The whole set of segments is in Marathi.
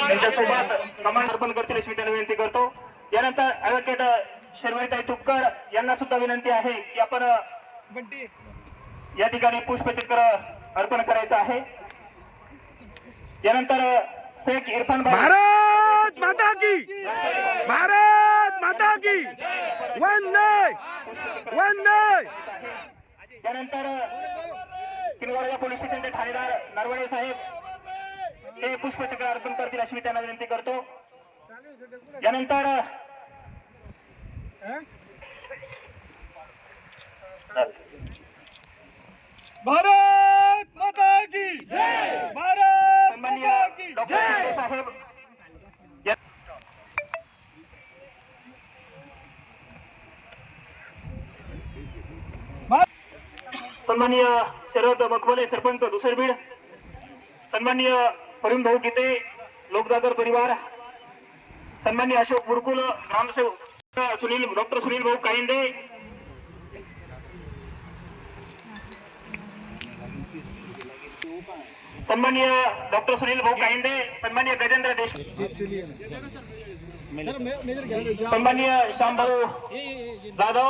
त्यांच्यासोबत कमांड अर्पण करतील अशी त्यांना विनंती करतो। यानंतर ॲडव्होकेट शर्वरीताई तुपकर यांना सुद्धा विनंती आहे की आपण या ठिकाणी पुष्पचक्र अर्पण करायचं आहे। यानंतर शेख इरफान भाई, भारत माता की, भारत माता की, वंदे वंदे। त्यानंतर किनवडा पोलीस स्टेशनचे ठाणेदार नरवणे साहेब हे पुष्पचक्र अर्पण करतील अशी मी त्यांना विनंती करतो। यानंतर भारत माता की जय, भारत माता की जय। साहेब सन्माननीय शरद मखवले सरपंच दुसरबीड, सन्माननीय परिण भाऊ गीते लोकजागर परिवार, सन्माननीय अशोक बुरकुल ग्रामसेवक सुनील डॉक्टर सुनील भाऊ कायंदे, सन्माननीय डॉक्टर सुनील भाऊ कायंदे, सन्माननीय गजेंद्र देशमुख, सन्माननीय श्यामभाऊ जाधव,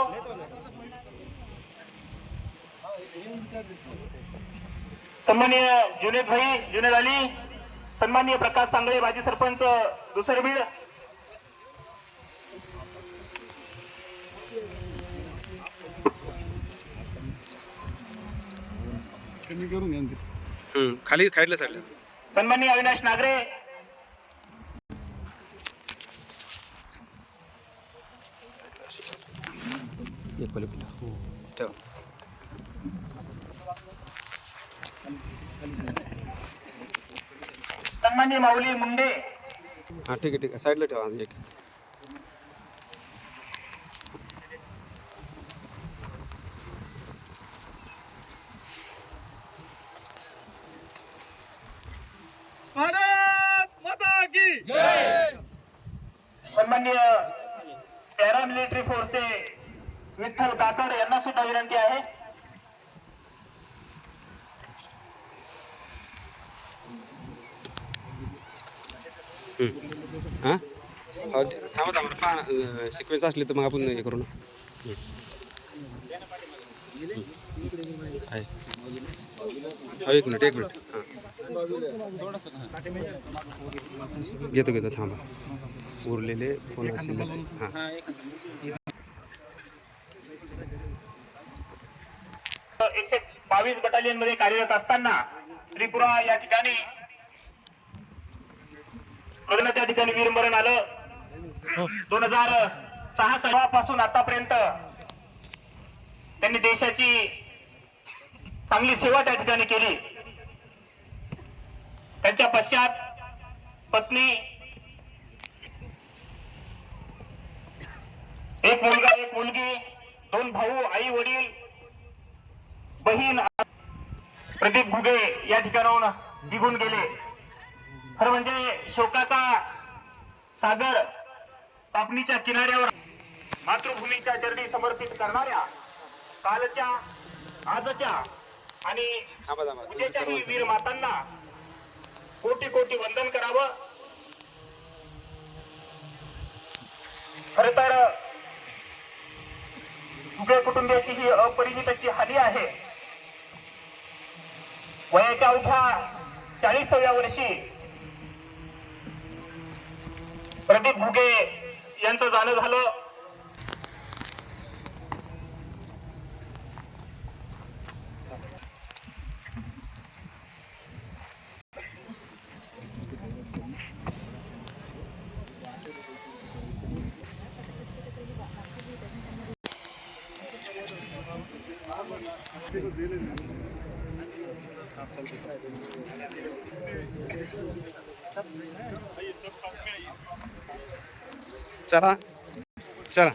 सन्माननीय जुनेद भाई जुनेद अली, सन्माननीय प्रकाश सांगळे माजी सरपंच दुसरबीड, खाली खायला साडलं, सन्माननीय अविनाश नागरे, सन्माननीय माऊली मुंडे। हा ठीक आहे ठीक आहे, साईडला ठेवा एक एक। भारत माता की जय। सन्माननीय पॅरामिलिटरी फोर्सचे विठ्ठल काकड यांना सुद्धा विनंती आहे। हां थांबा थांबा पहा, सिक्वेन्स असली तर मग आपण हे करू ना। आहे हा एक मिनिट हां घेतो घेतो थांबा, उरलेले फोन असतील हां। 122 बटालियन मध्ये कार्यरत असताना त्रिपुरा या ठिकाणी त्या ठिकाणी वीरमरण आलं। 2006 सालापासून आतापर्यंत त्यांनी देशाची चांगली सेवा त्या ठिकाणी केली। त्यांच्या पश्चात पत्नी, एक मुलगा एक मुलगी, 2 भाऊ, आई वडील, बहीण प्रदीप घुगे या ठिकाणाहून निघून गेले। खरं म्हणजे शोकाचा सागर तापणीच्या किनाऱ्यावर मातृभूमीच्या चरणी समर्पित करणाऱ्या कालच्या, आजच्या आणि उद्याच्याही वीर मातांना कोटी कोटी वंदन करावं। खर तर घुगे कुटुंबियाची ही अपरिमित हानी आहे। वयाच्या अवघ्या 40व्या वर्षी प्रदीप घुगे यांचं जाणं झालं। चला चला।